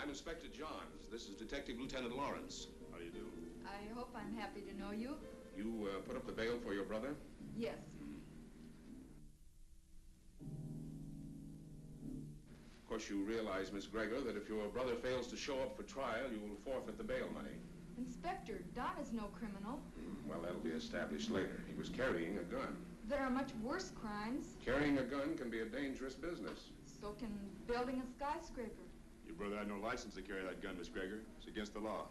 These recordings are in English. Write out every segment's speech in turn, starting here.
I'm Inspector Johns. This is Detective Lieutenant Lawrence. How do you do? I hope I'm happy to know you. You put up the bail for your brother? Yes. Of course, you realize, Miss Gregor, that if your brother fails to show up for trial, you will forfeit the bail money. Inspector, Don is no criminal. Well, that'll be established later. He was carrying a gun. There are much worse crimes. Carrying a gun can be a dangerous business. So can building a skyscraper. Your brother had no license to carry that gun, Miss Gregor. It's against the law.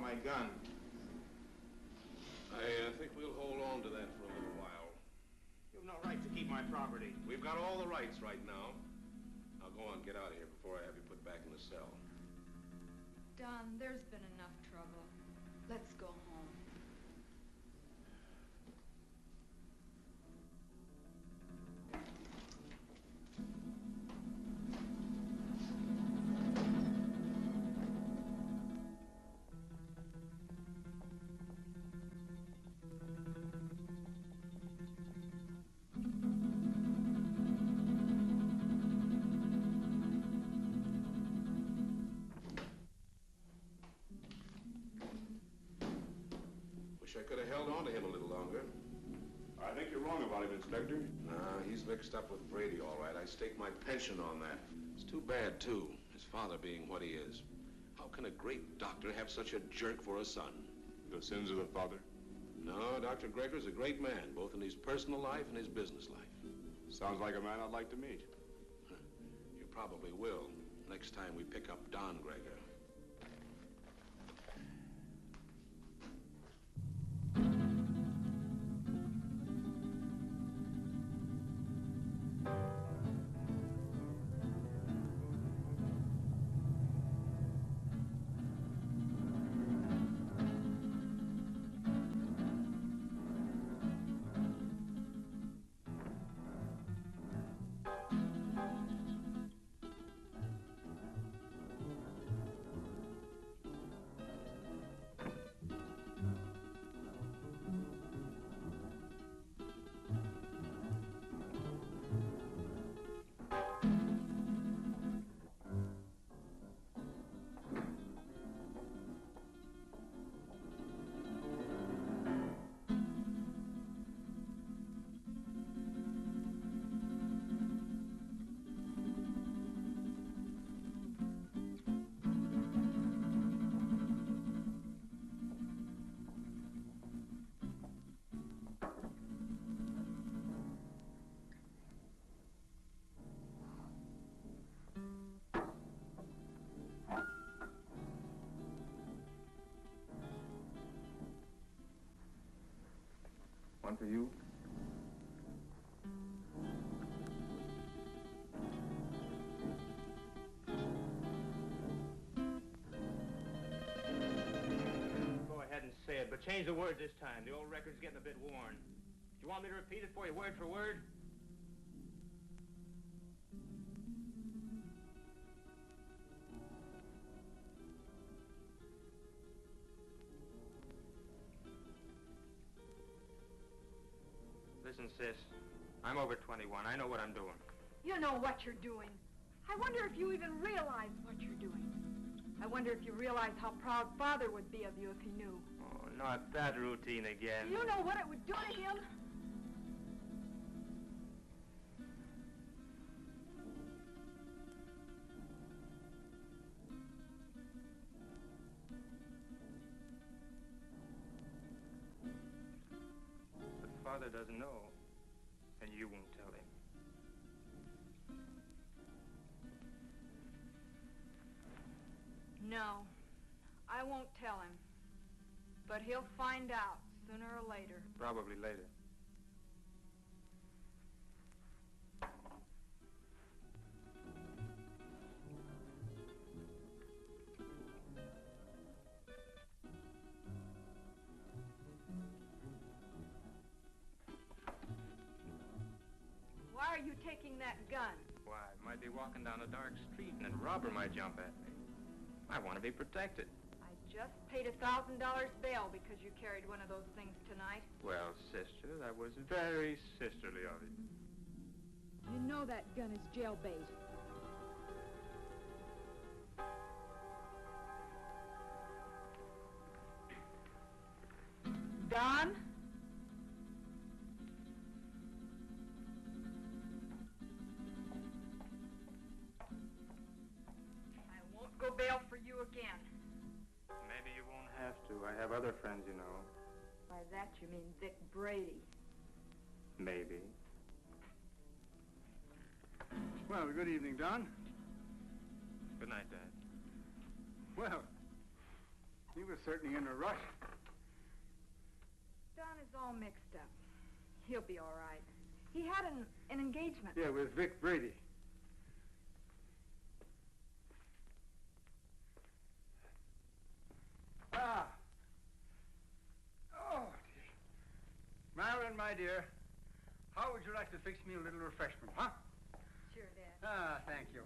My gun. I think we'll hold on to that for a little while. You have no right to keep my property. We've got all the rights right now. Now go on, get out of here before I have you put back in the cell. Don, there's been enough trouble. Let's go home. Wish I could have held on to him a little longer. I think you're wrong about him, Inspector. Nah, he's mixed up with Brady, all right. I stake my pension on that. It's too bad, too, his father being what he is. How can a great doctor have such a jerk for a son? The sins of the father? No, Dr. Gregor's a great man, both in his personal life and his business life. Sounds like a man I'd like to meet. You probably will, next time we pick up Don Gregor. One for you. Go ahead and say it, but change the words this time. The old record's getting a bit worn. Do you want me to repeat it for you word for word? Listen, sis, I'm over 21. I know what I'm doing. You know what you're doing. I wonder if you even realize what you're doing. I wonder if you realize how proud Father would be of you if he knew. Oh, not that routine again. You know what it would do to him? Father doesn't know, and you won't tell him. No, I won't tell him. But he'll find out sooner or later. Probably later. taking that gun? Why, I might be walking down a dark street and a robber might jump at me. I want to be protected. I just paid $1,000 bail because you carried one of those things tonight. Well, sister, that was very sisterly of you. You know that gun is jailbait. Don? I won't go bail for you again. Maybe you won't have to. I have other friends, you know. By that you mean Vic Brady. Maybe. Well, good evening, Don. Good night, Dad. Well, he was certainly in a rush. Don is all mixed up. He'll be all right. He had an engagement. Yeah, with Vic Brady. Ah. Oh, dear. Marilyn, my dear, how would you like to fix me a little refreshment, huh? Sure, Dad. Ah, thank you.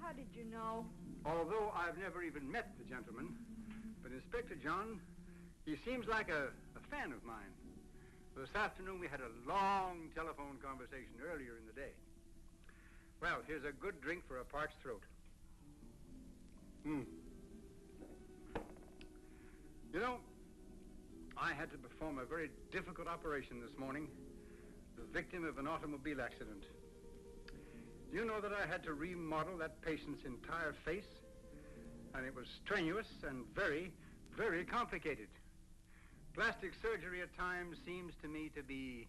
How did you know? Although I've never even met the gentleman, but Inspector John, he seems like a fan of mine. This afternoon we had a long telephone conversation earlier in the day. Well, here's a good drink for a parched throat. You know, I had to perform a very difficult operation this morning, the victim of an automobile accident. You know that I had to remodel that patient's entire face, and it was strenuous and very, very complicated. Plastic surgery at times seems to me to be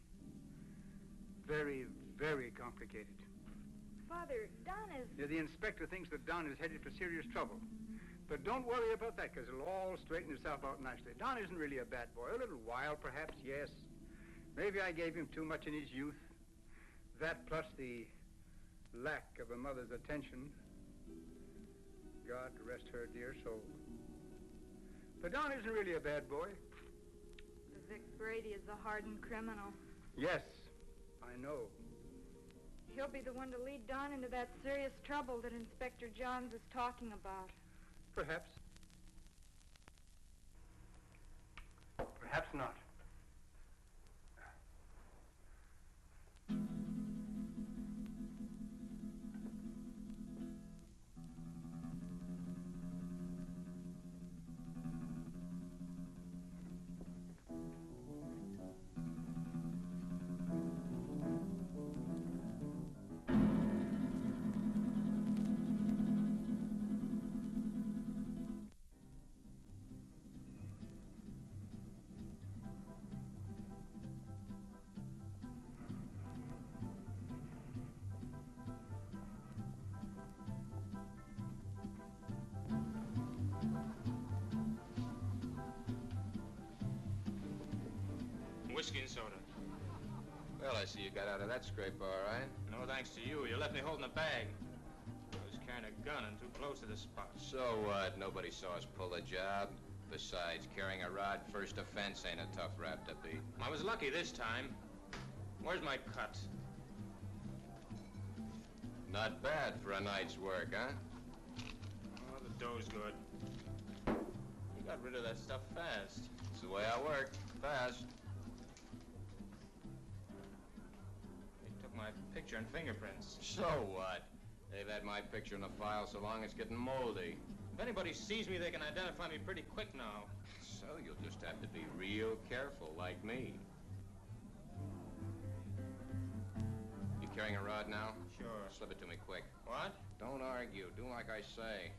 very, very complicated. Father, Don is... Yeah, the inspector thinks that Don is headed for serious trouble. But don't worry about that, because it'll all straighten itself out nicely. Don isn't really a bad boy. A little wild, perhaps, yes. Maybe I gave him too much in his youth. That plus the lack of a mother's attention. God rest her dear soul. But Don isn't really a bad boy. Vic Brady is a hardened criminal. Yes, I know. He'll be the one to lead Don into that serious trouble that Inspector Johns is talking about. Perhaps. Perhaps not. Whiskey and soda. Well, I see you got out of that scrape all right. No thanks to you. You left me holding a bag. I was carrying a gun and too close to the spot. So what? Nobody saw us pull a job. Besides, carrying a rod first offense ain't a tough rap to beat. I was lucky this time. Where's my cut? Not bad for a night's work, huh? Oh, the dough's good. You got rid of that stuff fast. It's the way I work. Fast. They took my picture and fingerprints. So what? They've had my picture in the file so long it's getting moldy. If anybody sees me, they can identify me pretty quick now. So you'll just have to be real careful, like me. You carrying a rod now? Sure. Slip it to me quick. What? Don't argue. Do like I say.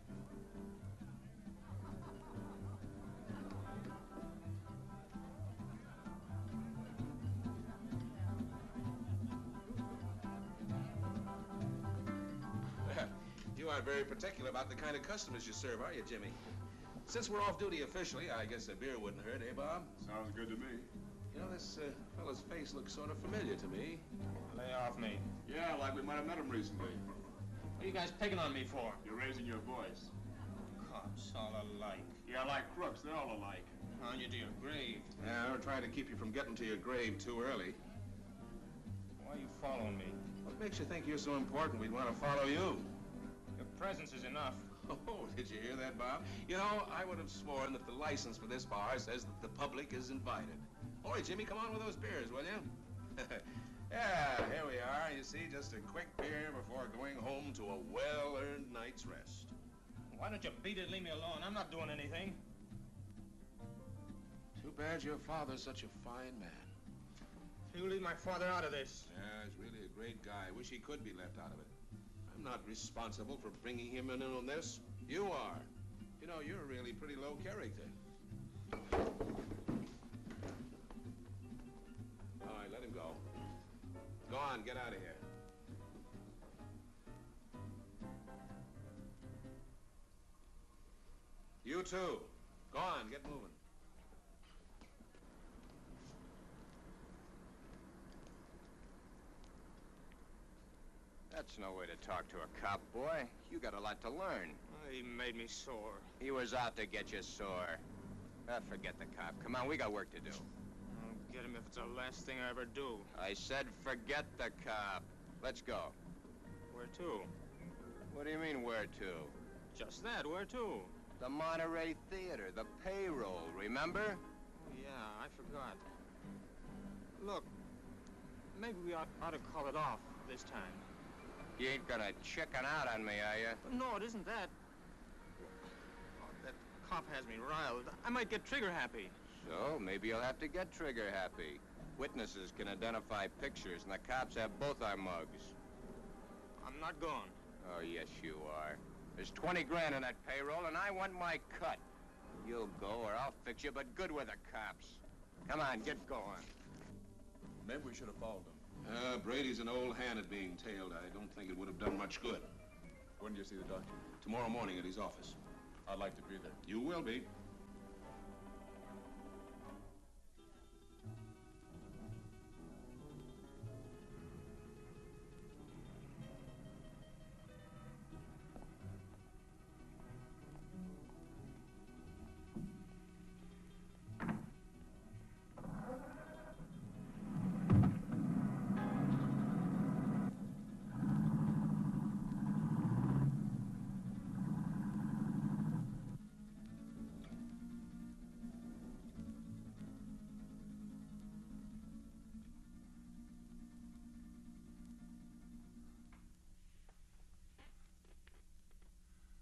You aren't very particular about the kind of customers you serve, are you, Jimmy? Since we're off duty officially, I guess a beer wouldn't hurt, eh, Bob? Sounds good to me. You know, this fella's face looks sort of familiar to me. Lay off me. Yeah, like we might have met him recently. What are you guys picking on me for? You're raising your voice. Cops all alike. Yeah, like crooks, they're all alike. On you to your grave. Yeah, we're trying to keep you from getting to your grave too early. Why are you following me? What makes you think you're so important we'd want to follow you? Your presence is enough. Oh, did you hear that, Bob? You know, I would have sworn that the license for this bar says that the public is invited. Boy, Jimmy, come on with those beers, will you? Yeah, here we are. You see, just a quick beer before going home to a well-earned night's rest. Why don't you beat it and leave me alone? I'm not doing anything. Too bad your father's such a fine man. You leave my father out of this. Yeah, he's really a great guy. Wish he could be left out of it. I'm not responsible for bringing him in on this. You are. You know, you're really pretty low character. All right, let him go. Go on, get out of here. You too. Go on, get moving. That's no way to talk to a cop, boy. You got a lot to learn. He made me sore. He was out to get you sore. Forget the cop. Come on, we got work to do. I'll get him if it's the last thing I ever do. I said forget the cop. Let's go. Where to? What do you mean, where to? Just that, where to? The Monterey Theater, the payroll, remember? Oh, yeah, I forgot. Look, maybe we ought to call it off this time. You ain't gonna chicken out on me, are you? No, it isn't that. Oh, that cop has me riled. I might get trigger happy. So, maybe you'll have to get trigger happy. Witnesses can identify pictures, and the cops have both our mugs. I'm not going. Oh, yes, you are. There's 20 grand in that payroll, and I want my cut. You'll go, or I'll fix you, but good with the cops. Come on, get going. Maybe we should have followed him. Brady's an old hand at being tailed. I don't think it would have done much good. When do you see the doctor? Tomorrow morning at his office. I'd like to be there. You will be.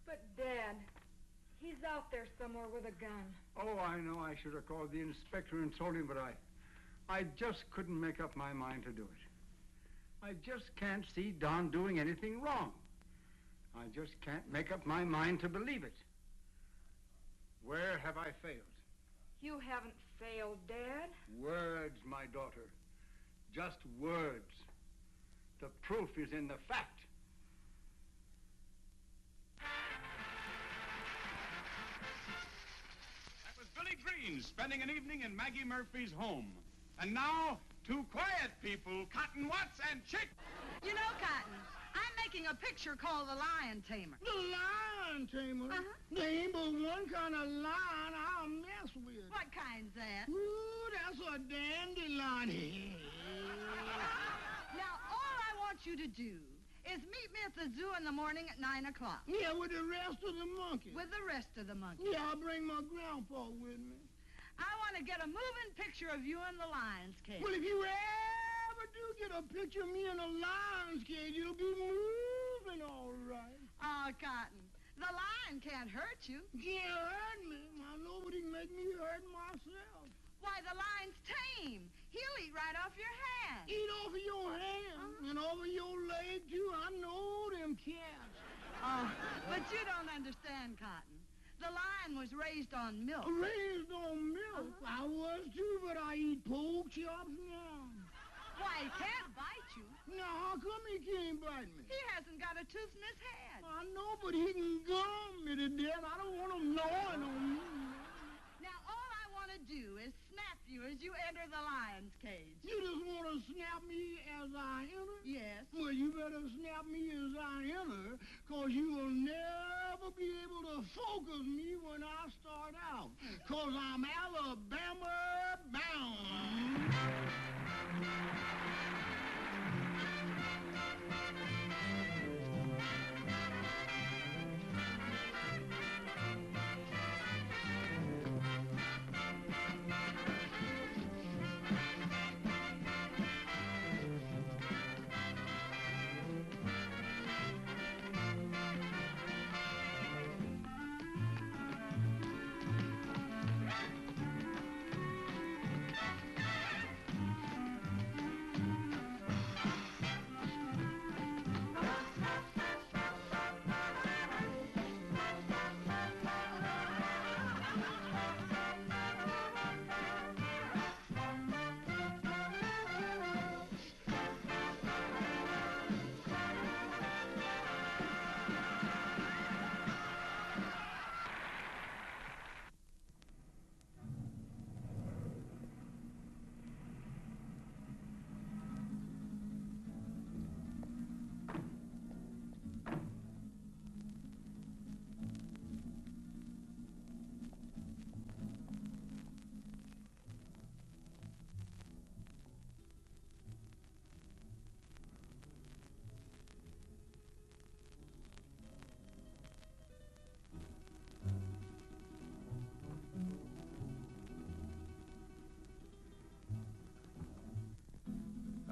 But, Dad, he's out there somewhere with a gun. Oh, I know I should have called the inspector and told him, but I just couldn't make up my mind to do it. I just can't see Don doing anything wrong. I just can't make up my mind to believe it. Where have I failed? You haven't failed, Dad. Words, my daughter. Just words. The proof is in the fact. That was Billy Green spending an evening in Maggie Murphy's home. And now, two quiet people, Cotton Watts and Chick. You know, Cotton, I'm making a picture called The Lion Tamer. The Lion Tamer? Uh-huh. There ain't but one kind of lion I'll mess with. What kind's that? Ooh, that's a dandelion. Now, all I want you to do is meet me at the zoo in the morning at 9 o'clock. Yeah, with the rest of the monkeys. With the rest of the monkeys. Yeah, I'll bring my grandpa with me. I want to get a moving picture of you in the lion's cage. Well, if you ever do get a picture of me in a lion's cage, it'll be moving all right. Oh, Cotton, the lion can't hurt you. Can't hurt me. Well, nobody can make me hurt myself. Why, the lion's tame. He'll eat right off your hand. Eat off of your hand and off of your leg, too. I know them cats. Oh, but you don't understand, Cotton. The lion was raised on milk. Raised on milk? I was, too, but I eat pork chops now. Why, he can't bite you. Now, how come he can't bite me? He hasn't got a tooth in his head. I know, but he can gum me to death. I don't want him gnawing on me. Now, all I want to do is snap you as you enter the lion cage. You just want to snap me as I enter? Yes. Well, you better snap me as I enter, because you will never be able to focus me when I start out, because I'm Alabama bound.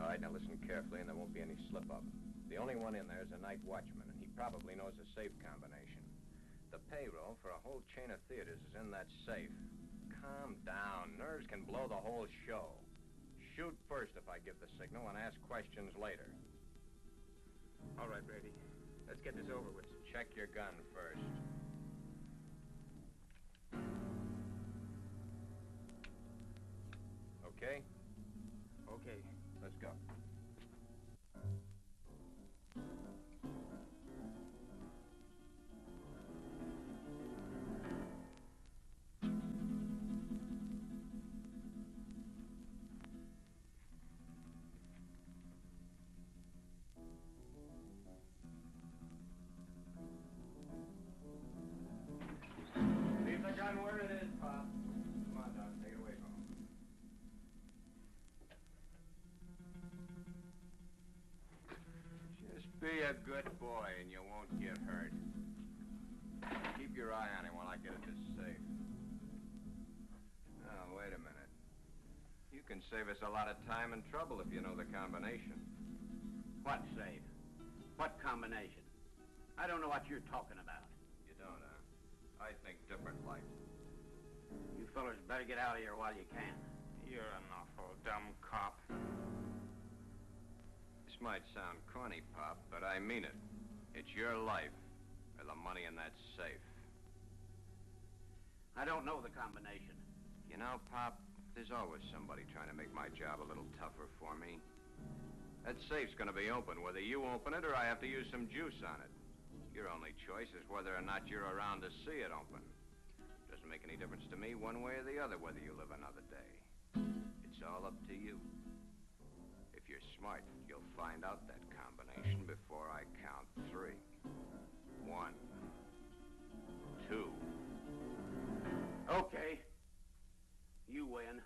All right, now listen carefully, and there won't be any slip-up. The only one in there is a night watchman, and he probably knows the safe combination. The payroll for a whole chain of theaters is in that safe. Calm down. Nerves can blow the whole show. Shoot first if I give the signal, and ask questions later. All right, Brady. Let's get this over with. Check your gun first. Okay? Okay. Let's go. Leave the gun where it is, Pop. Come on, Don. Take it away from him. Just be a good boy and you won't get hurt. Keep your eye on him while I get at this safe. Now, wait a minute. You can save us a lot of time and trouble if you know the combination. What safe? What combination? I don't know what you're talking about. You don't, huh? I think different like. You fellers better get out of here while you can. You're an awful dumb cop. This might sound corny, Pop, but I mean it. It's your life or the money in that safe. I don't know the combination. You know, Pop, there's always somebody trying to make my job a little tougher for me. That safe's gonna be open, whether you open it or I have to use some juice on it. Your only choice is whether or not you're around to see it open. Doesn't make any difference to me one way or the other whether you live another day. It's all up to you. If you're smart, you'll find out that combination before I count 3. 1, 2. Okay. You win.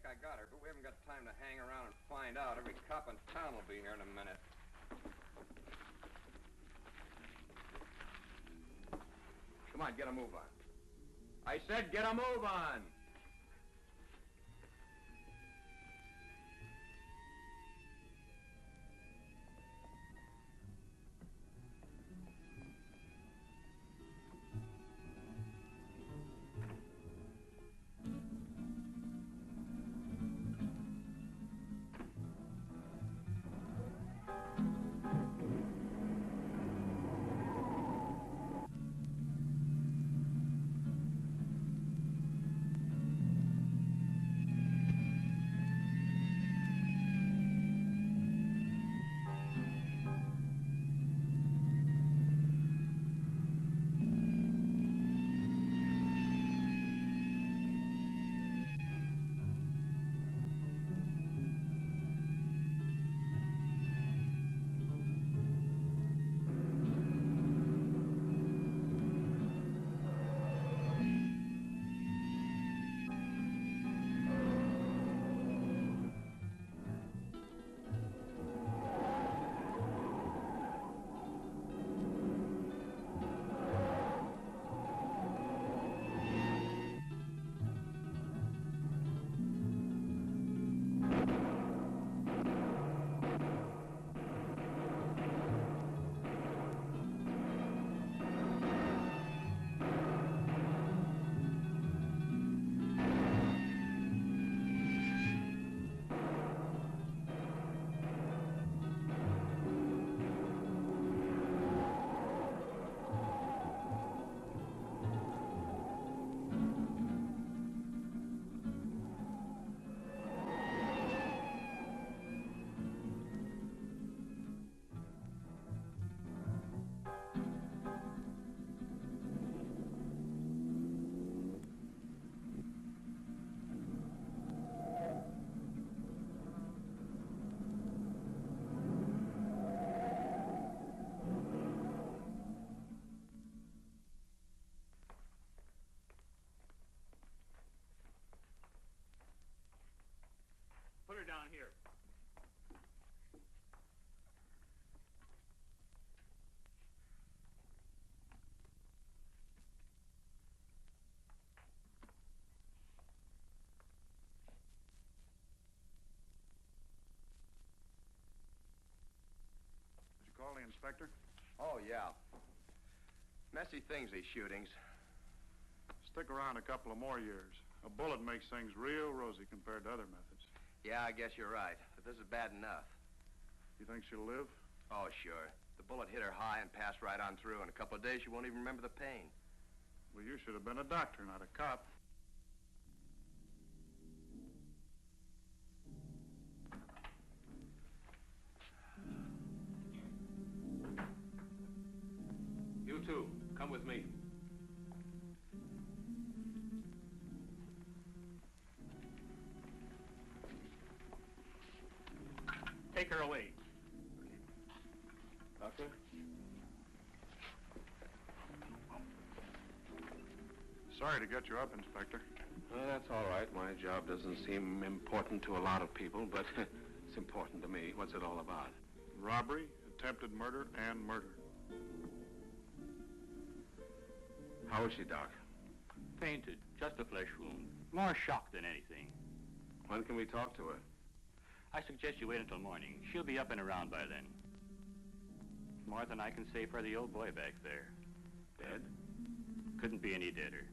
think I got her, but we haven't got time to hang around and find out. Every cop in town will be here in a minute. Come on, get a move on. I said get a move on! Put her down here. Did you call the inspector? Oh, yeah. Messy things, these shootings. Stick around a couple of more years. A bullet makes things real rosy compared to other methods. Yeah, I guess you're right. But this is bad enough. You think she'll live? Oh, sure. The bullet hit her high and passed right on through. In a couple of days, she won't even remember the pain. Well, you should have been a doctor, not a cop. You two, come with me. Take her away. Doctor? Sorry to get you up, Inspector. Well, that's all right. My job doesn't seem important to a lot of people, but it's important to me. What's it all about? Robbery, attempted murder, and murder. How is she, Doc? Fainted. Just a flesh wound. More shock than anything. When can we talk to her? I suggest you wait until morning. She'll be up and around by then. More than I can say for the old boy back there. Dead? Couldn't be any deader.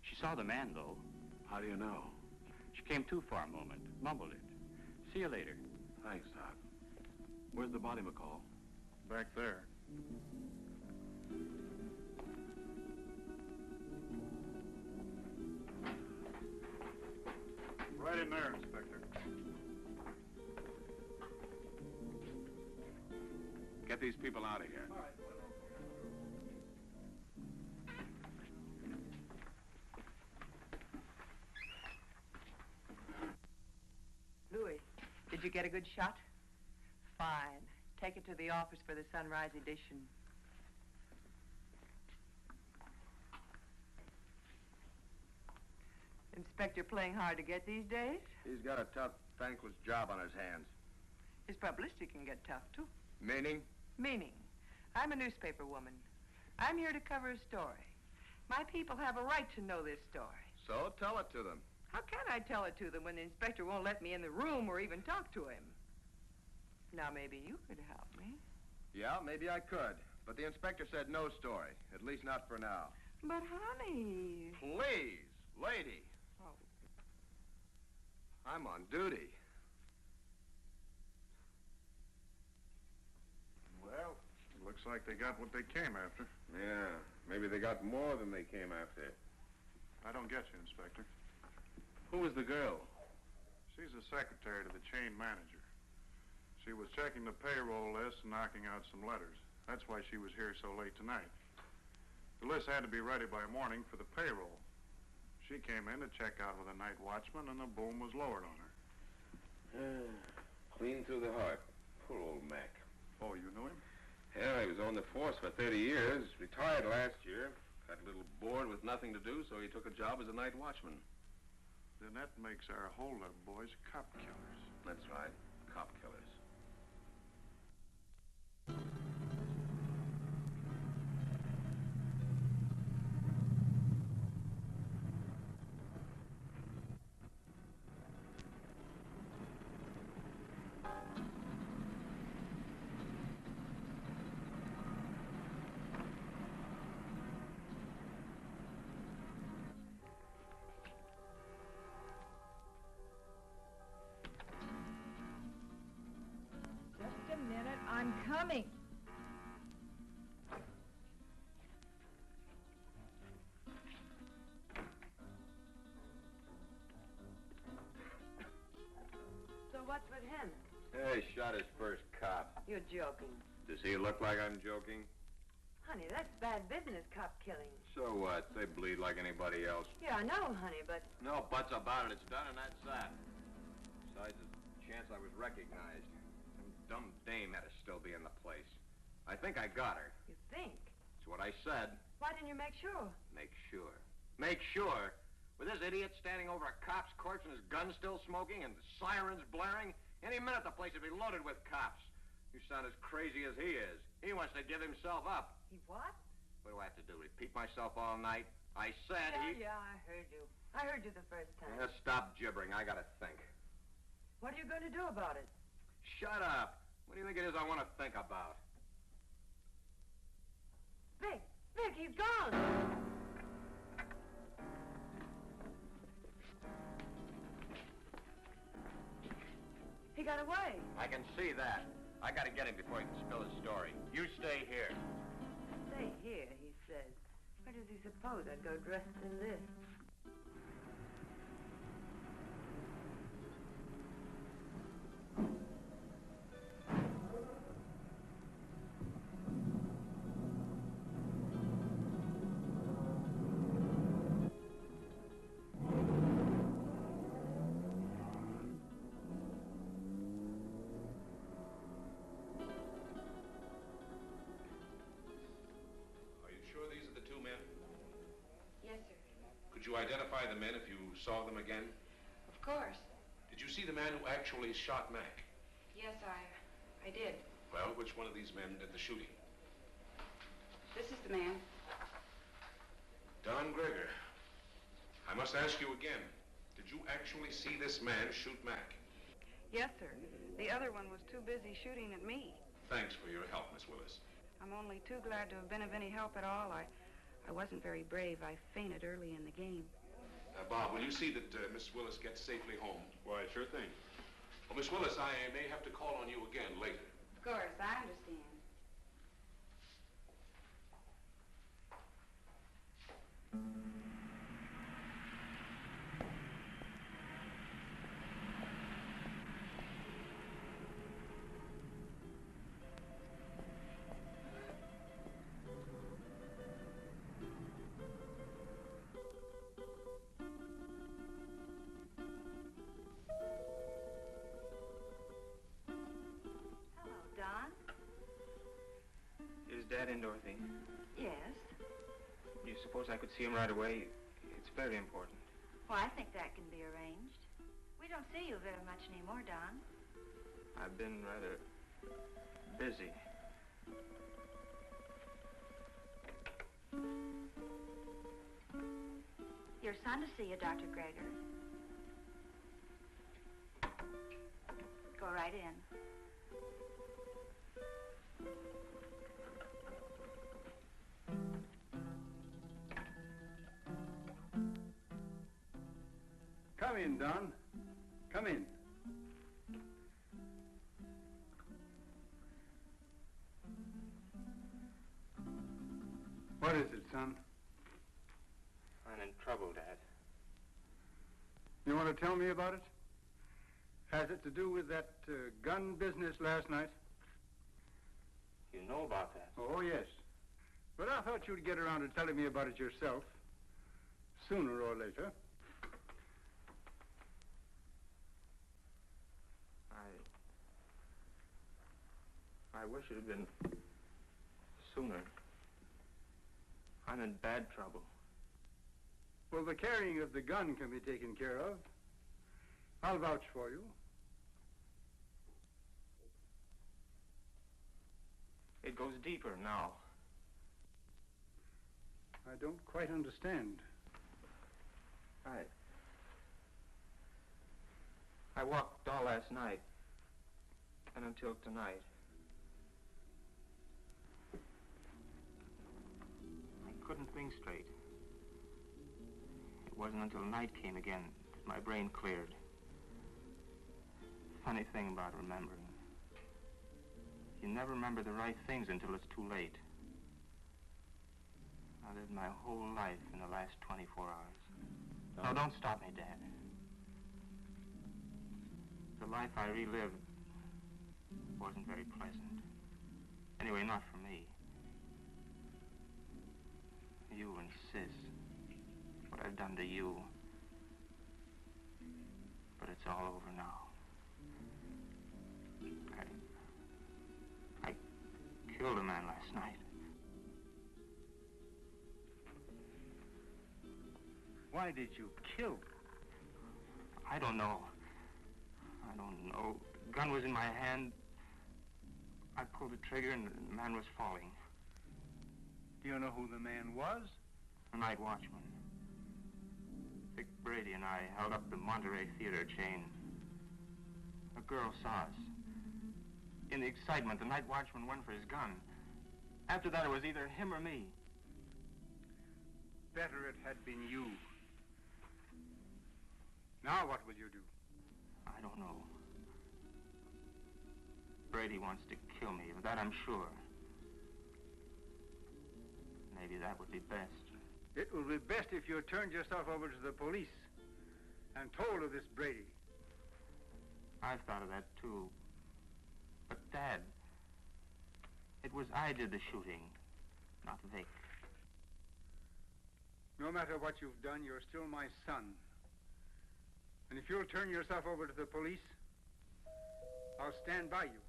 She saw the man, though. How do you know? She came too for a moment. Mumbled it. See you later. Thanks, Doc. Where's the body, McCall? Back there. Right in there, Inspector. Get these people out of here. All right. Louis, did you get a good shot? Fine. Take it to the office for the sunrise edition. Inspector Inspector playing hard to get these days? He's got a tough, thankless job on his hands. His publicity can get tough, too. Meaning? Meaning, I'm a newspaper woman. I'm here to cover a story. My people have a right to know this story. So tell it to them. How can I tell it to them when the inspector won't let me in the room or even talk to him? Now, maybe you could help me. Yeah, maybe I could. But the inspector said no story, at least not for now. But, honey... Please, lady. Oh. I'm on duty. Well, it looks like they got what they came after. Yeah, maybe they got more than they came after. I don't get you, Inspector. Who was the girl? She's the secretary to the chain manager. She was checking the payroll list and knocking out some letters. That's why she was here so late tonight. The list had to be ready by morning for the payroll. She came in to check out with a night watchman, and the boom was lowered on her. Clean through the heart. Poor old Mac. Oh, you knew him? Yeah, he was on the force for 30 years. Retired last year. Got a little bored with nothing to do, so he took a job as a night watchman. Then that makes our hold-up boys cop killers. That's right. Cop killers. Just a minute, I'm coming. So what's with him? Hey, shot his first cop. You're joking. Does he look like I'm joking? Honey, that's bad business, cop killing. So what? They bleed like anybody else. Yeah, I know, honey, but... No buts about it. It's done and that's that. Besides, there's a chance I was recognized. Some dumb dame had to still be in the place. I think I got her. You think? That's what I said. Why didn't you make sure? Make sure. Make sure? With this idiot standing over a cop's corpse and his gun still smoking and the sirens blaring, any minute the place would be loaded with cops. You sound as crazy as he is. He wants to give himself up. He what? What do I have to do? Repeat myself all night? I said Yeah, I heard you. I heard you the first time. Yeah, stop gibbering. I gotta think. What are you going to do about it? Shut up. What do you think it is I want to think about? Vic! Vic, he's gone! He got away. I can see that. I gotta get him before he can spill his story. You stay here. Stay here, he says. Where does he suppose I'd go dressed in this? Could you identify the men if you saw them again? Of course. Did you see the man who actually shot Mac? Yes, I did. Well, which one of these men did the shooting? This is the man. Don Greger. I must ask you again. Did you actually see this man shoot Mac? Yes, sir. The other one was too busy shooting at me. Thanks for your help, Miss Willis. I'm only too glad to have been of any help at all. I wasn't very brave. I fainted early in the game. Bob, will you see that Miss Willis gets safely home? Why, sure thing. Well, Miss Willis, I may have to call on you again later. Of course, I understand. Is Dad in, Dorothy? Yes. You suppose I could see him right away? It's very important. Well, I think that can be arranged. We don't see you very much anymore, Don. I've been rather busy. Your son to see you, Dr. Gregor. Go right in. Come in, Don. Come in. What is it, son? I'm in trouble, Dad. You want to tell me about it? Has it to do with that gun business last night? You know about that? Oh, yes. But I thought you'd get around to telling me about it yourself, sooner or later. I wish it had been sooner. I'm in bad trouble. Well, the carrying of the gun can be taken care of. I'll vouch for you. It goes deeper now. I don't quite understand. I walked all last night and until tonight. I couldn't think straight. It wasn't until night came again that my brain cleared. Funny thing about remembering. You never remember the right things until it's too late. I lived my whole life in the last 24 hours. No, don't stop me, Dad. The life I relived wasn't very pleasant. Anyway, not for me. You and Sis. What I've done to you. But it's all over now. I killed a man last night. Why did you kill? I don't know. I don't know. The gun was in my hand. I pulled the trigger and the man was falling. Do you know who the man was? The night watchman. Vic Brady and I held up the Monterey Theater chain. A girl saw us. In the excitement, the night watchman went for his gun. After that, it was either him or me. Better it had been you. Now what will you do? I don't know. Brady wants to kill me, of that I'm sure. Maybe that would be best. It will be best if you turned yourself over to the police and told of this Brady. I've thought of that, too. But, Dad, it was I did the shooting, not Vic. No matter what you've done, you're still my son. And if you'll turn yourself over to the police, I'll stand by you.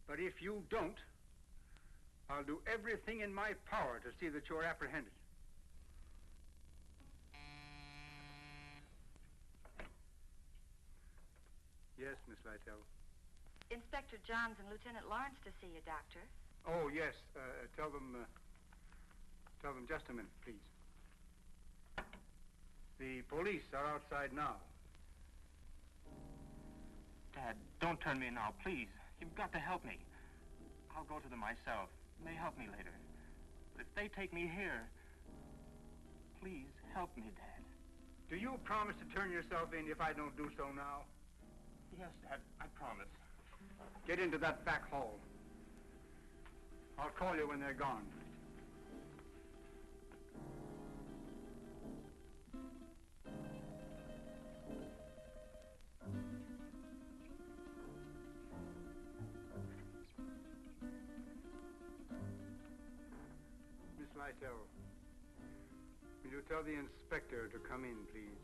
But if you don't, I'll do everything in my power to see that you're apprehended. Yes, Miss Lytell. Inspector Johns and Lieutenant Lawrence to see you, Doctor. Oh, yes. Tell them just a minute, please. The police are outside now. Dad, don't turn me now, please. You've got to help me. I'll go to them myself. It may help me later. But if they take me here, please help me, Dad. Do you promise to turn yourself in if I don't do so now? Yes, Dad, I promise. Get into that back hall. I'll call you when they're gone. Miss Lytell, will you tell the inspector to come in, please?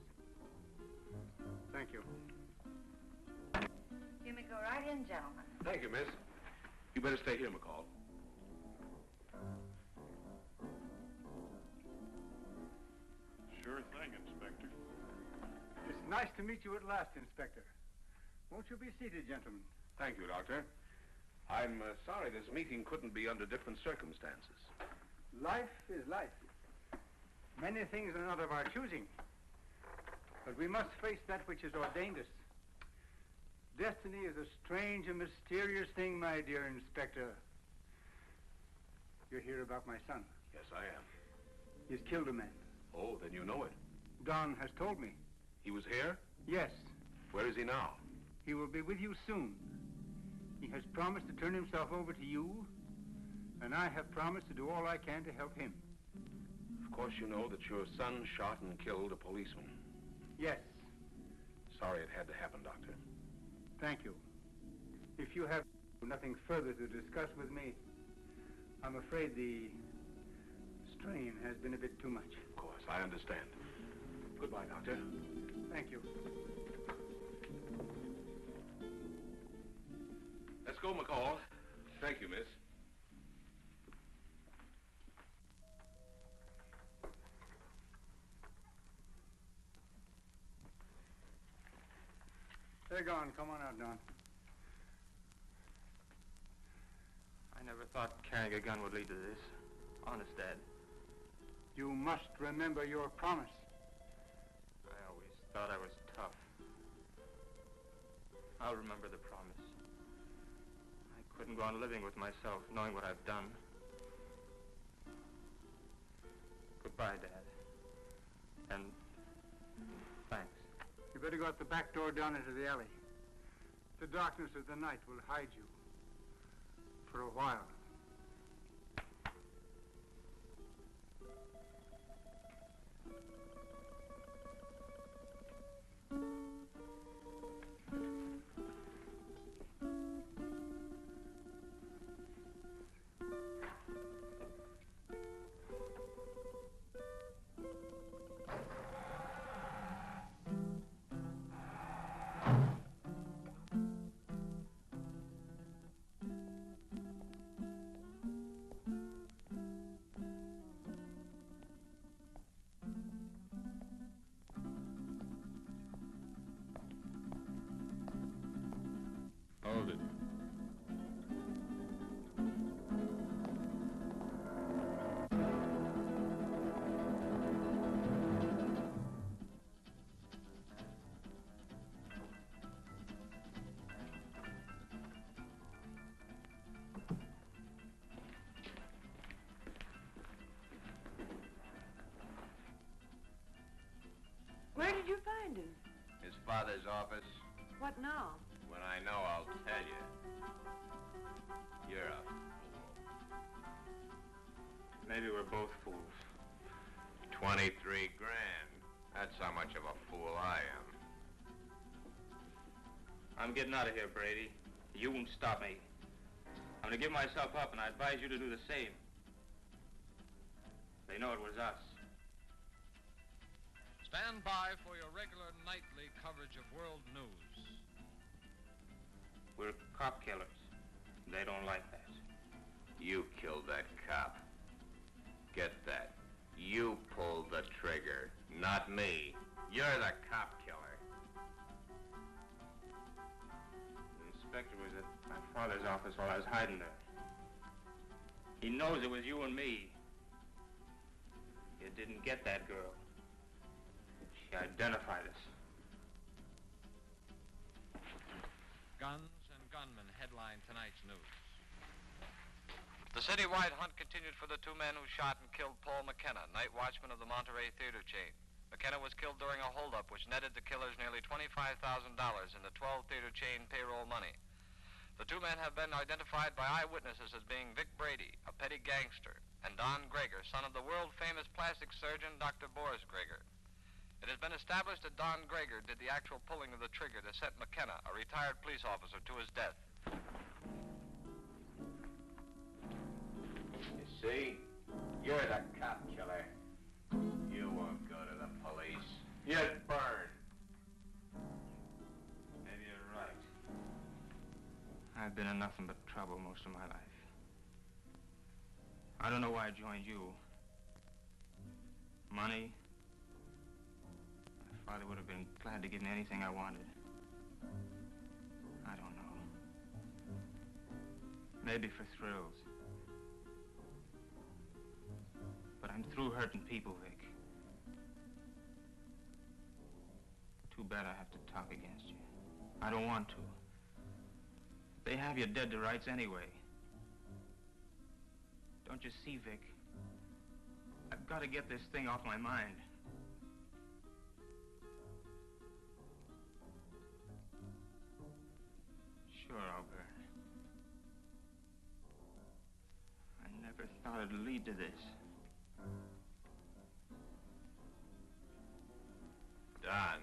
Thank you. You may go right in, gentlemen. Thank you, miss. You better stay here, McCall. Sure thing, Inspector. Nice to meet you at last, Inspector. Won't you be seated, gentlemen? Thank you, Doctor. I'm sorry this meeting couldn't be under different circumstances. Life is life. Many things are not of our choosing. But we must face that which is ordained us. Destiny is a strange and mysterious thing, my dear Inspector. You're here about my son. Yes, I am. He's killed a man. Oh, then you know it. Don has told me. He was here? Yes. Where is he now? He will be with you soon. He has promised to turn himself over to you, and I have promised to do all I can to help him. Of course you know that your son shot and killed a policeman. Yes. Sorry it had to happen, Doctor. Thank you. If you have nothing further to discuss with me, I'm afraid the strain has been a bit too much. Of course, I understand. Goodbye, Doctor. Thank you. Let's go, McCall. Thank you, miss. They're gone. Come on out, Don. I never thought carrying a gun would lead to this. Honest, Dad. You must remember your promise. I always thought I was tough. I'll remember the promise. I couldn't go on living with myself, knowing what I've done. Goodbye, Dad. And thanks. You better go out the back door down into the alley. The darkness of the night will hide you. For a while. Hold it. Where did you find him? His father's office. What now? When I know, I'll tell you. You're a fool. Maybe we're both fools. 23 grand. That's how much of a fool I am. I'm getting out of here, Brady. You won't stop me. I'm gonna give myself up, and I advise you to do the same. They know it was us. Stand by for your regular nightly coverage of world news. We're cop killers. They don't like that. You killed that cop. Get that. You pulled the trigger, not me. You're the cop killer. The inspector was at my father's office while I was hiding there. He knows it was you and me. You didn't get that girl. She identified us. Guns and gunmen headline tonight's news. The citywide hunt continued for the two men who shot and killed Paul McKenna, night watchman of the Monterey theater chain. McKenna was killed during a holdup which netted the killers nearly $25,000 in the 12-theater chain payroll money. The two men have been identified by eyewitnesses as being Vic Brady, a petty gangster, and Don Greger, son of the world-famous plastic surgeon Dr. Boris Greger. It has been established that Don Greger did the actual pulling of the trigger to send McKenna, a retired police officer, to his death. You see? You're the cop killer. You won't go to the police. You'd burn. Maybe you're right. I've been in nothing but trouble most of my life. I don't know why I joined you. Money? Father would have been glad to give me anything I wanted. I don't know. Maybe for thrills. But I'm through hurting people, Vic. Too bad I have to talk against you. I don't want to. They have you dead to rights anyway. Don't you see, Vic? I've got to get this thing off my mind. Sure, I'll burn. I never thought it'd lead to this. Don.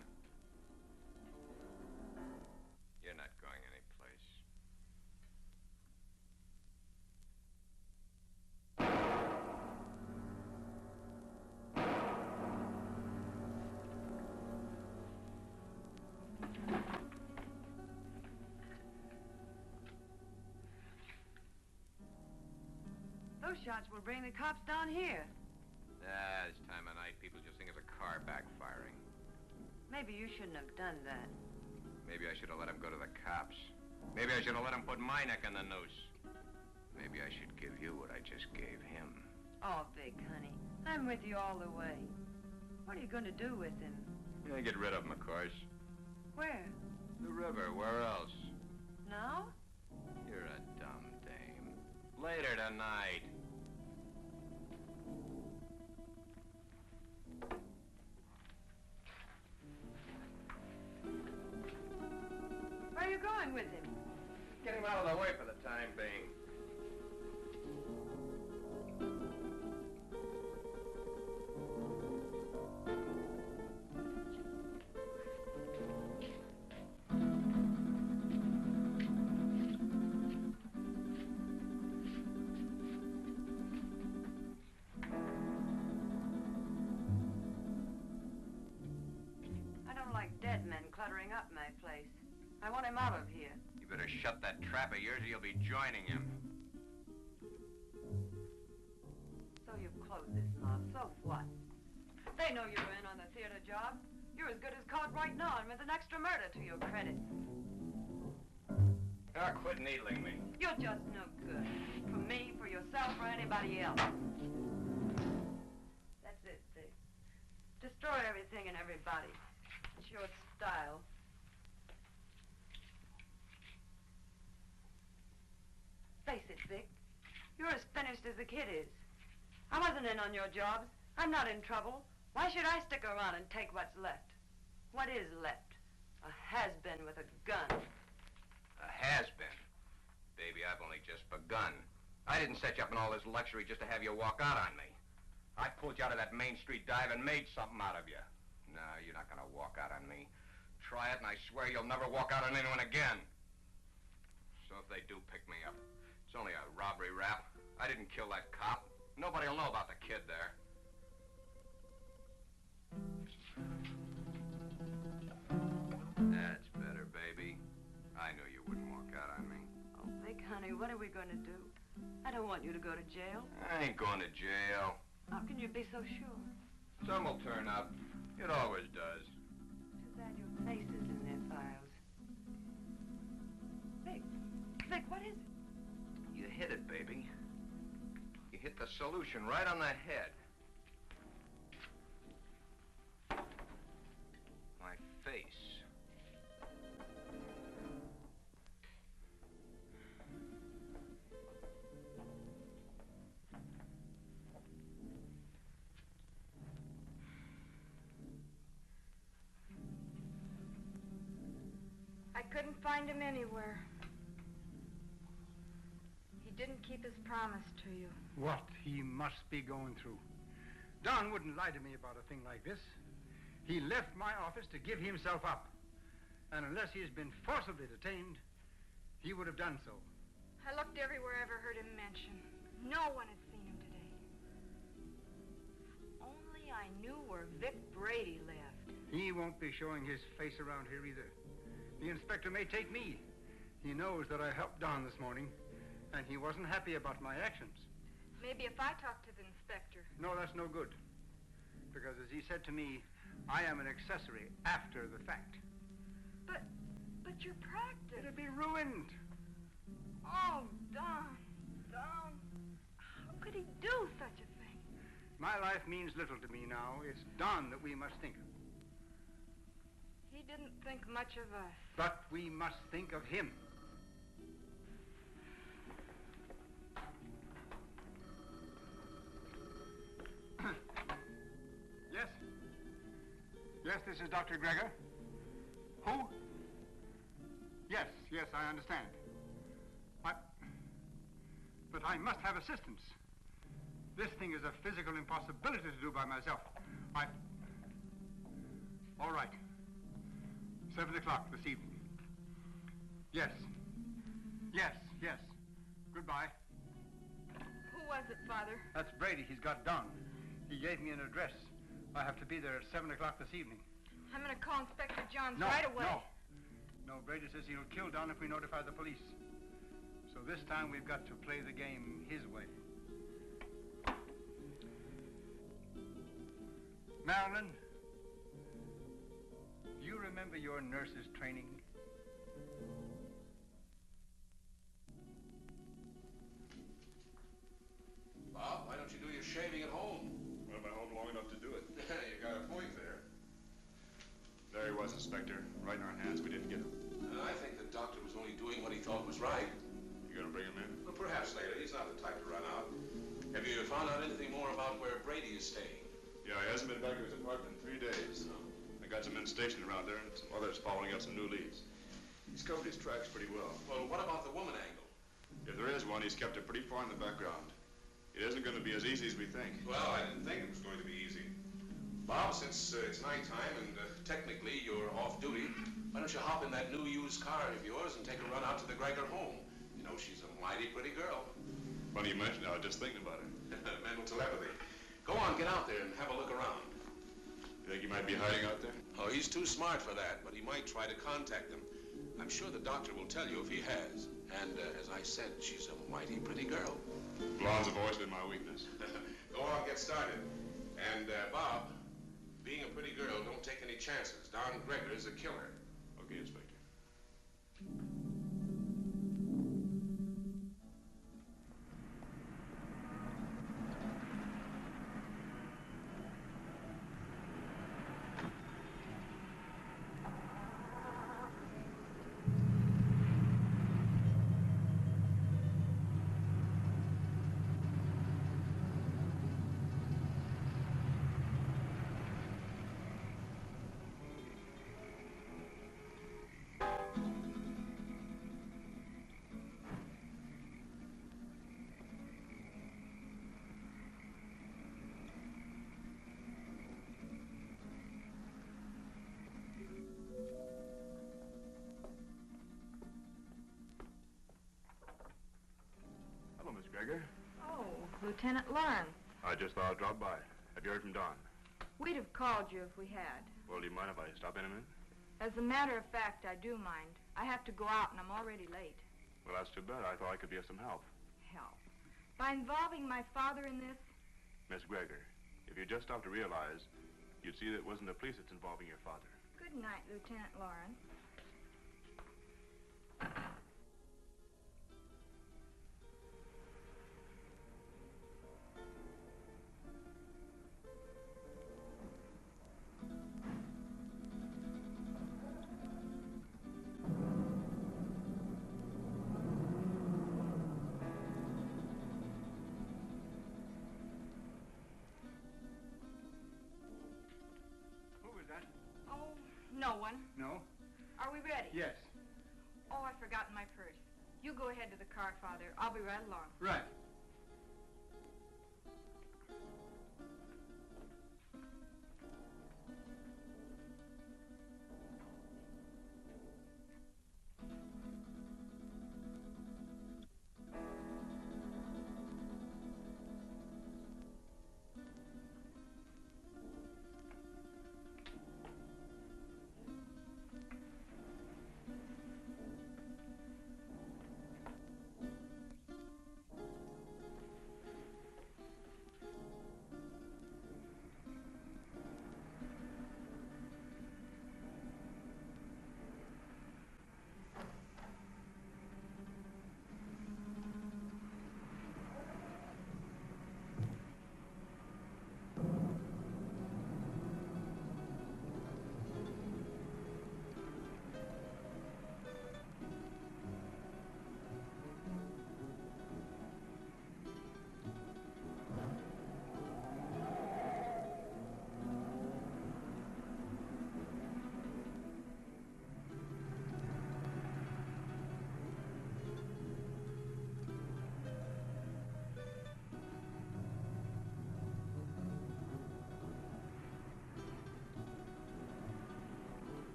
You're not going anyplace. Those shots will bring the cops down here. This time of night, people just think it's a car backfiring. Maybe you shouldn't have done that. Maybe I should have let him go to the cops. Maybe I should have let him put my neck in the noose. Maybe I should give you what I just gave him. Oh, Vic, honey, I'm with you all the way. What are you going to do with him? Yeah, get rid of him, of course. Where? The river. Where else? Now? You're a dumb dame. Later tonight. Where are you going with him? Get him out of the way for the time being. I don't like dead men cluttering up my place. I want him out of here. You better shut that trap of yours or you'll be joining him. So you've closed this mob. So what? They know you're in on the theater job. You're as good as caught right now and with an extra murder to your credit. Now, quit needling me. You're just no good. For me, for yourself, or anybody else. That's it, Vic. Destroy everything and everybody. It's your style. Face it, Vic. You're as finished as the kid is. I wasn't in on your jobs. I'm not in trouble. Why should I stick around and take what's left? What is left? A has-been with a gun. A has-been. Baby, I've only just begun. I didn't set you up in all this luxury just to have you walk out on me. I pulled you out of that Main Street dive and made something out of you. No, you're not gonna walk out on me. Try it, and I swear you'll never walk out on anyone again. So if they do pick me up, it's only a robbery rap. I didn't kill that cop. Nobody will know about the kid there. That's better, baby. I knew you wouldn't walk out on me. Oh, Vic, honey, what are we going to do? I don't want you to go to jail. I ain't going to jail. How can you be so sure? Some will turn up. It always does. Too bad your face is in their files. Vic, what is it? You hit it, baby. You hit the solution right on the head. My face. I couldn't find him anywhere. He didn't keep his promise to you. What he must be going through. Don wouldn't lie to me about a thing like this. He left my office to give himself up. And unless he has been forcibly detained, he would have done so. I looked everywhere I ever heard him mention. No one had seen him today. Only I knew where Vic Brady left. He won't be showing his face around here either. The inspector may take me. He knows that I helped Don this morning, and he wasn't happy about my actions. Maybe if I talk to the inspector. No, that's no good. Because as he said to me, I am an accessory after the fact. But your practice... It'll be ruined. Oh, Don. Don. How could he do such a thing? My life means little to me now. It's Don that we must think of. He didn't think much of us. But we must think of him. Yes? Yes, this is Dr. Gregor. Who? Yes, I understand. But I must have assistance. This thing is a physical impossibility to do by myself. All right. 7 o'clock this evening. Yes. Goodbye. Who was it, Father? That's Brady. He's got Don. He gave me an address. I have to be there at 7 o'clock this evening. I'm going to call Inspector Johns right away. No, Brady says he'll kill Don if we notify the police. So this time we've got to play the game his way. Marilyn, do you remember your nurse's training? Bob, why don't you do your shaving at home? Well, I'm at home long enough to do it. You got a point there. There he was, Inspector. Right in our hands. We didn't get him. I think the doctor was only doing what he thought was right. You gonna bring him in? Well, perhaps later. He's not the type to run out. Have you found out anything more about where Brady is staying? Yeah, he hasn't been back to his apartment in 3 days. No. I got some men stationed around there and some others following up some new leads. He's covered his tracks pretty well. Well, what about the woman angle? If there is one, he's kept it pretty far in the background. It isn't going to be as easy as we think. Well, I didn't think it was going to be easy. Bob, since it's nighttime and technically you're off duty, why don't you hop in that new used car of yours and take a run out to the Gregor home? You know, she's a mighty pretty girl. Funny you mention it. I was just thinking about it. Mental telepathy. Go on, get out there and have a look around. You think he might be hiding out there? Oh, he's too smart for that, but he might try to contact them. I'm sure the doctor will tell you if he has. And as I said, she's a mighty pretty girl. Blondes have always been my weakness. Go on, get started. And, Bob, being a pretty girl, don't take any chances. Don Gregor is a killer. Okay, Inspector. Gregor? Oh, Lieutenant Lawrence. I just thought I'd drop by. Have you heard from Don? We'd have called you if we had. Well, do you mind if I stop in a minute? As a matter of fact, I do mind. I have to go out and I'm already late. Well, that's too bad. I thought I could be of some help. Help? By involving my father in this? Miss Gregor, if you just stop to realize, you'd see that it wasn't the police that's involving your father. Good night, Lieutenant Lawrence. No one. No? Are we ready? Yes. Oh, I've forgotten my purse. You go ahead to the car, Father. I'll be right along. Right.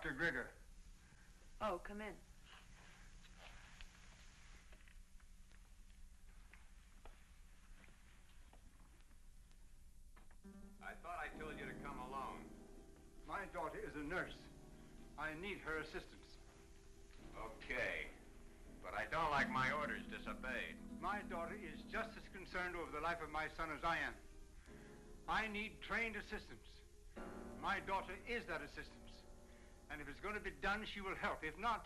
Dr. Grigger. Oh, come in. I thought I told you to come alone. My daughter is a nurse. I need her assistance. Okay. But I don't like my orders disobeyed. My daughter is just as concerned over the life of my son as I am. I need trained assistance. My daughter is that assistance. And if it's going to be done, she will help. If not,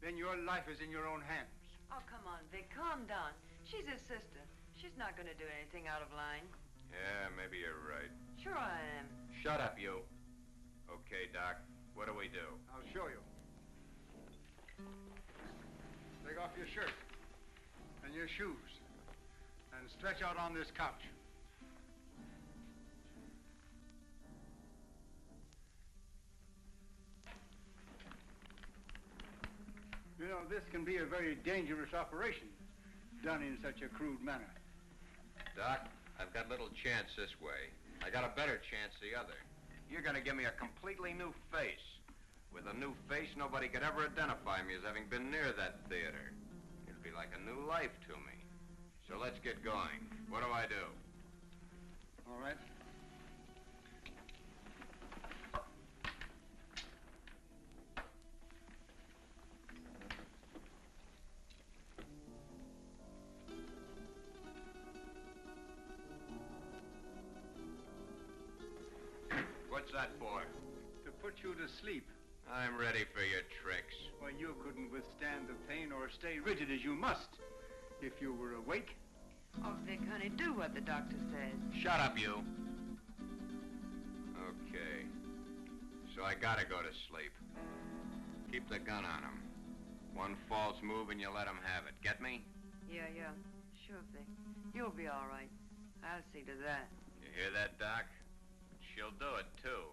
then your life is in your own hands. Oh, come on, Vic. Calm down. She's his sister. She's not going to do anything out of line. Yeah, maybe you're right. Sure I am. Shut up, you. Okay, Doc. What do we do? I'll show you. Take off your shirt and your shoes and stretch out on this couch. You know, this can be a very dangerous operation done in such a crude manner. Doc, I've got little chance this way. I got a better chance the other. You're going to give me a completely new face. With a new face, nobody could ever identify me as having been near that theater. It'll be like a new life to me. So let's get going. What do I do? All right. What's that for? To put you to sleep. I'm ready for your tricks. Well, you couldn't withstand the pain or stay rigid as you must if you were awake. Oh, Vic, honey, do what the doctor says. Shut up, you. Okay. So I gotta go to sleep. Keep the gun on him. One false move and you let him have it. Get me? Yeah. Sure, Vic. You'll be all right. I'll see to that. You hear that, Doc? She'll do it, too.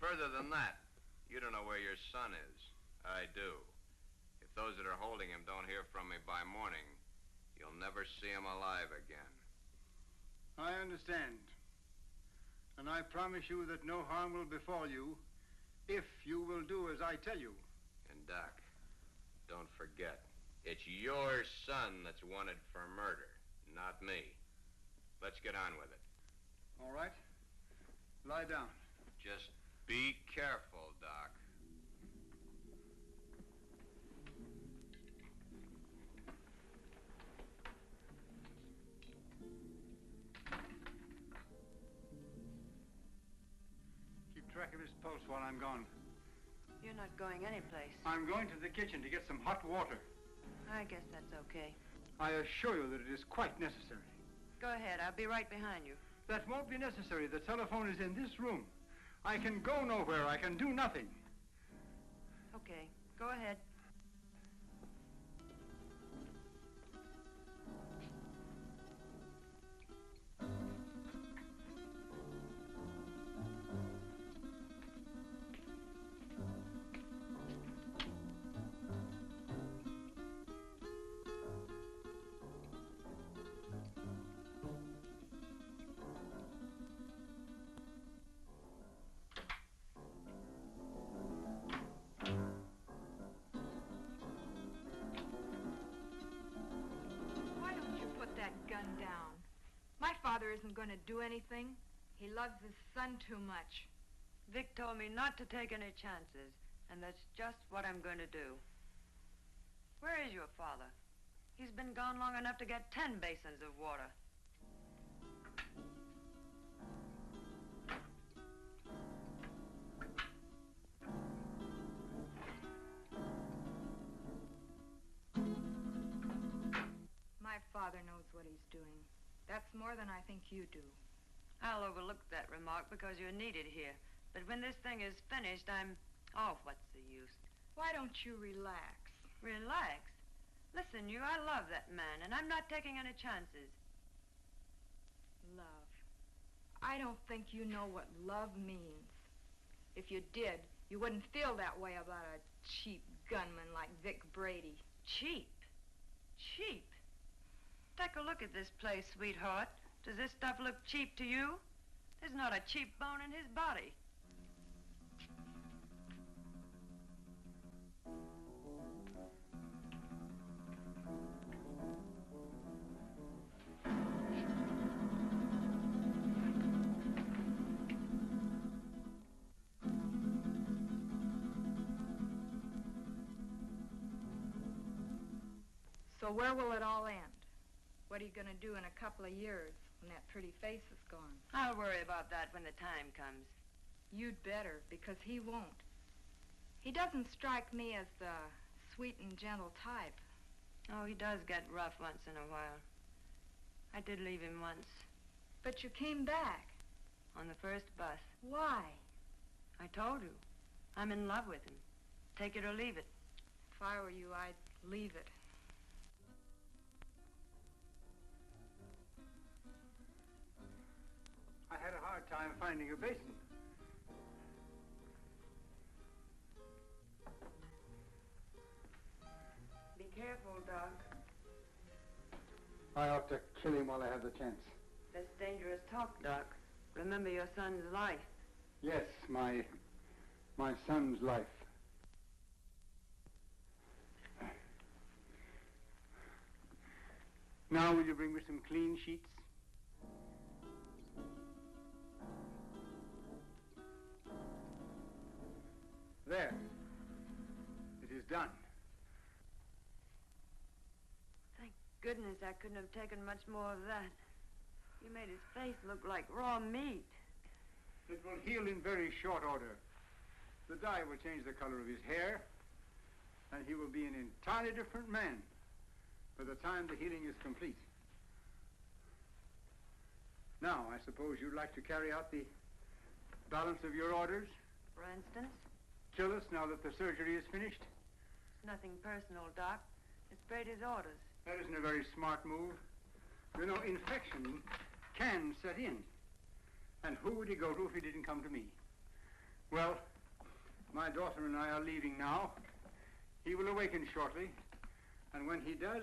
Further than that, you don't know where your son is. I do. If those that are holding him don't hear from me by morning, you'll never see him alive again. I understand. And I promise you that no harm will befall you if you will do as I tell you. And, Doc, don't forget, it's your son that's wanted for murder, not me. Let's get on with it. All right. Lie down. Just be careful, Doc. Keep track of his pulse while I'm gone. You're not going anyplace. I'm going to the kitchen to get some hot water. I guess that's okay. I assure you that it is quite necessary. Go ahead. I'll be right behind you. That won't be necessary. The telephone is in this room. I can go nowhere. I can do nothing. Okay. Go ahead. Father isn't going to do anything. He loves his son too much. Vic told me not to take any chances, and that's just what I'm going to do. Where is your father? He's been gone long enough to get 10 basins of water. My father knows what he's doing. That's more than I think you do. I'll overlook that remark because you're needed here. But when this thing is finished, oh, what's the use? Why don't you relax? Relax? Listen, I love that man, and I'm not taking any chances. Love. I don't think you know what love means. If you did, you wouldn't feel that way about a cheap gunman like Vic Brady. Cheap? Cheap? Take a look at this place, sweetheart. Does this stuff look cheap to you? There's not a cheap bone in his body. So where will it all end? What are you going to do in a couple of years when that pretty face is gone? I'll worry about that when the time comes. You'd better, because he won't. He doesn't strike me as the sweet and gentle type. Oh, he does get rough once in a while. I did leave him once. But you came back. On the first bus. Why? I told you. I'm in love with him. Take it or leave it. If I were you, I'd leave it. I had a hard time finding a basin. Be careful, Doc. I ought to kill him while I have the chance. That's dangerous talk, Doc. Remember your son's life. Yes, my son's life. Now will you bring me some clean sheets? There. It is done. Thank goodness I couldn't have taken much more of that. You made his face look like raw meat. It will heal in very short order. The dye will change the color of his hair, and he will be an entirely different man by the time the healing is complete. Now, I suppose you'd like to carry out the balance of your orders? For instance? Kill us now that the surgery is finished? It's nothing personal, Doc. It's Brady's orders. That isn't a very smart move. You know, infection can set in. And who would he go to if he didn't come to me? Well, my daughter and I are leaving now. He will awaken shortly. And when he does,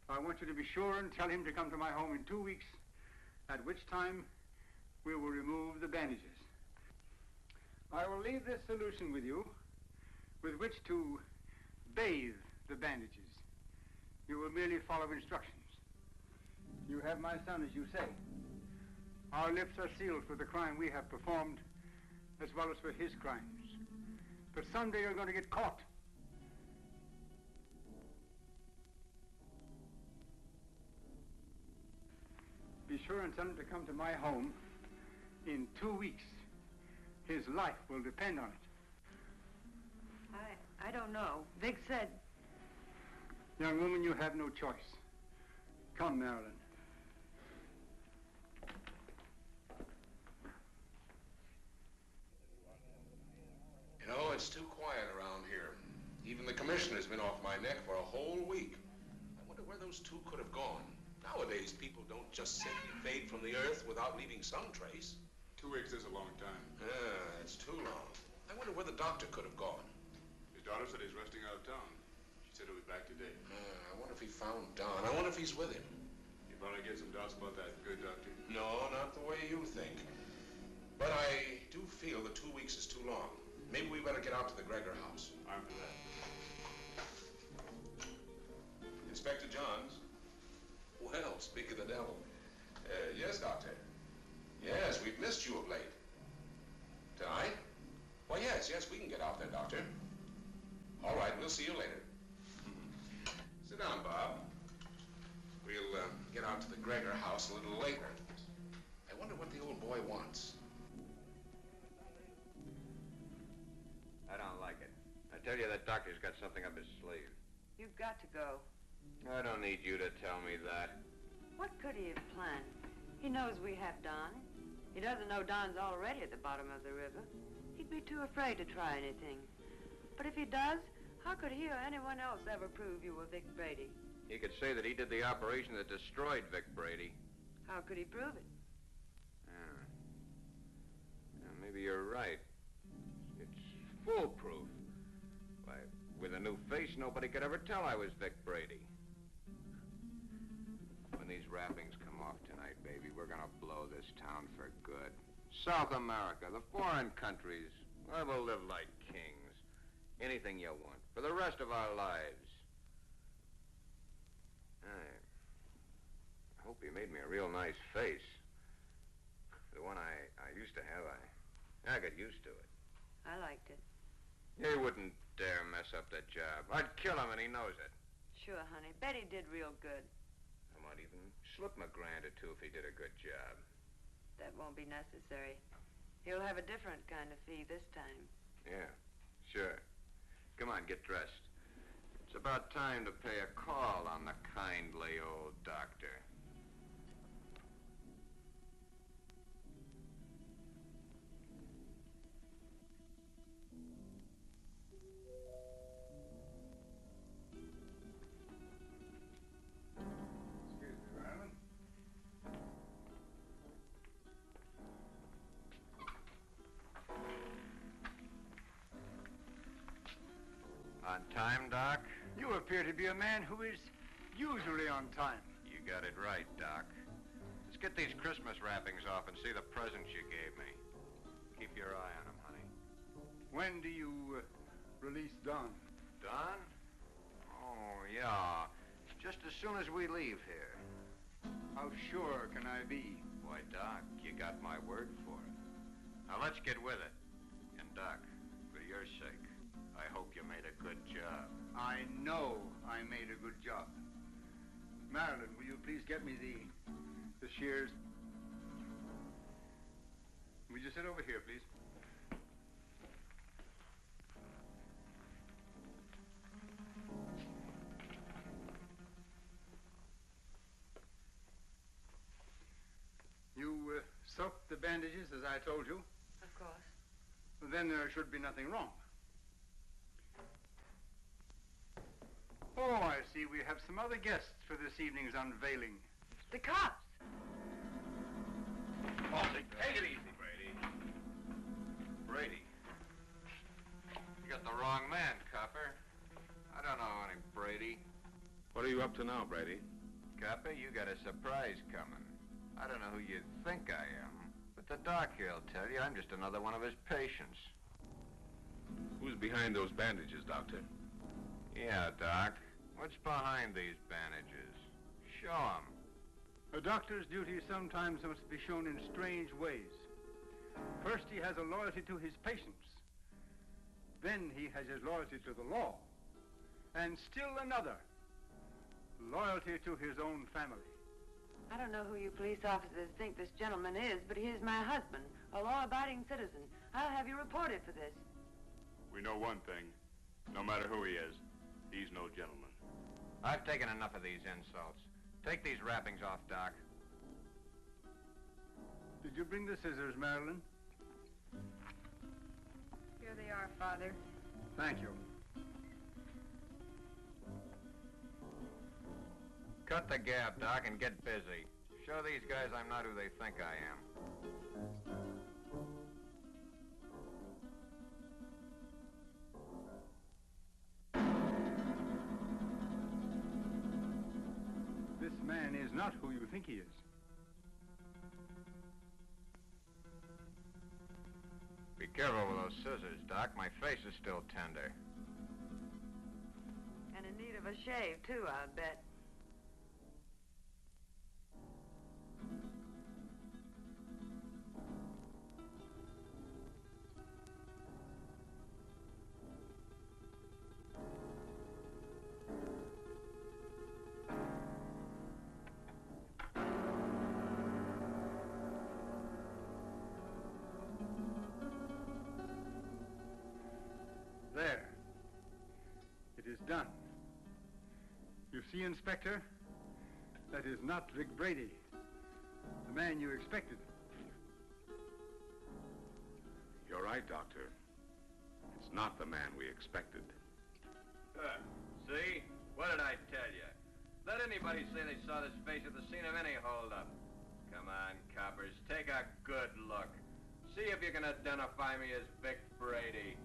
I want you to be sure and tell him to come to my home in 2 weeks, at which time we will remove the bandages. I will leave this solution with you, with which to bathe the bandages. You will merely follow instructions. You have my son, as you say. Our lips are sealed for the crime we have performed, as well as for his crimes. But someday you're going to get caught. Be sure and tell him to come to my home in 2 weeks. His life will depend on it. I don't know. Vic said... Young woman, you have no choice. Come, Marilyn. You know, it's too quiet around here. Even the commissioner's been off my neck for a whole week. I wonder where those two could have gone. Nowadays, people don't just simply fade from the earth without leaving some trace. 2 weeks is a long time. Yeah, it's too long. I wonder where the doctor could have gone. His daughter said he's resting out of town. She said he'll be back today. I wonder if he found Don. I wonder if he's with him. You probably get some doubts about that good doctor. No, not the way you think. But I do feel that 2 weeks is too long. Maybe we better get out to the Gregor house. I'm for that. Inspector Johns. Well, speak of the devil. Yes, Doctor. Yes, we've missed you of late. Tonight? Well, yes, we can get out there, Doctor. All right, we'll see you later. Sit down, Bob. We'll get out to the Gregor house a little later. I wonder what the old boy wants. I don't like it. I tell you, that doctor's got something up his sleeve. You've got to go. I don't need you to tell me that. What could he have planned? He knows we have Don. He doesn't know Don's already at the bottom of the river. He'd be too afraid to try anything. But if he does, how could he or anyone else ever prove you were Vic Brady? He could say that he did the operation that destroyed Vic Brady. How could he prove it? Maybe you're right. It's foolproof. Why, with a new face, nobody could ever tell I was Vic Brady. When these wrappings come off tonight, baby, we're gonna blow this town for good. South America, the foreign countries, where we'll live like kings. Anything you want, for the rest of our lives. I hope you made me a real nice face. The one I used to have, I got used to it. I liked it. He wouldn't dare mess up that job. I'd kill him, and he knows it. sure, honey. Betty did real good. I might even slip him $1 or $2 if he did a good job. That won't be necessary. He'll have a different kind of fee this time. Yeah, sure. Come on, get dressed. It's about time to pay a call on the kindly old doctor. On time, Doc? You appear to be a man who is usually on time. You got it right, Doc. Let's get these Christmas wrappings off and see the presents you gave me. Keep your eye on them, honey. When do you release Don? Don? Oh, yeah. Just as soon as we leave here. How sure can I be? Why, Doc, you got my word for it. Now, let's get with it. And, Doc, for your sake, I hope you made a good job. I know I made a good job. Marilyn, will you please get me the shears? Will you sit over here, please? You soaked the bandages as I told you? Of course. Well, then there should be nothing wrong. Oh, I see. We have some other guests for this evening's unveiling. The cops. Oh, take it easy, Brady. Brady. You got the wrong man, copper. I don't know any Brady. What are you up to now, Brady? Copper, you got a surprise coming. I don't know who you think I am, but the doc here'll tell you I'm just another one of his patients. Who's behind those bandages, Doctor? Yeah, Doc. What's behind these bandages? Show 'em. A doctor's duty sometimes must be shown in strange ways. First, he has a loyalty to his patients. Then he has his loyalty to the law. And still another, loyalty to his own family. I don't know who you police officers think this gentleman is, but he is my husband, a law-abiding citizen. I'll have you reported for this. We know one thing. No matter who he is, he's no gentleman. I've taken enough of these insults. Take these wrappings off, Doc. Did you bring the scissors, Marilyn? Here they are, Father. Thank you. Cut the gab, Doc, and get busy. Show these guys I'm not who they think I am. This man is not who you think he is. Be careful with those scissors, Doc. My face is still tender. And in need of a shave, too, I bet. There. It is done. You see, Inspector? That is not Vic Brady, the man you expected. You're right, Doctor. It's not the man we expected. See? What did I tell you? Let anybody say they saw this face at the scene of any holdup. Come on, coppers, take a good look. See if you can identify me as Vic Brady.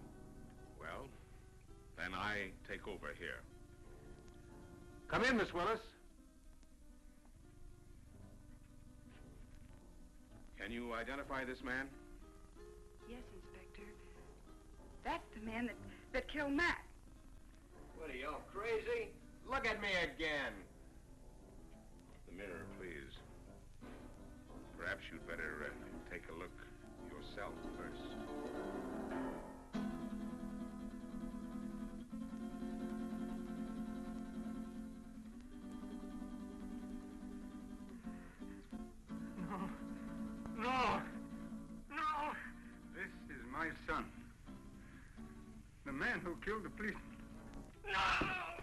Well, then I take over here. Come in, Miss Willis. Can you identify this man? Yes, Inspector. That's the man that killed Mac. What are you, all crazy? Look at me again. The mirror, please. Perhaps you'd better take a look yourself first. the police. No!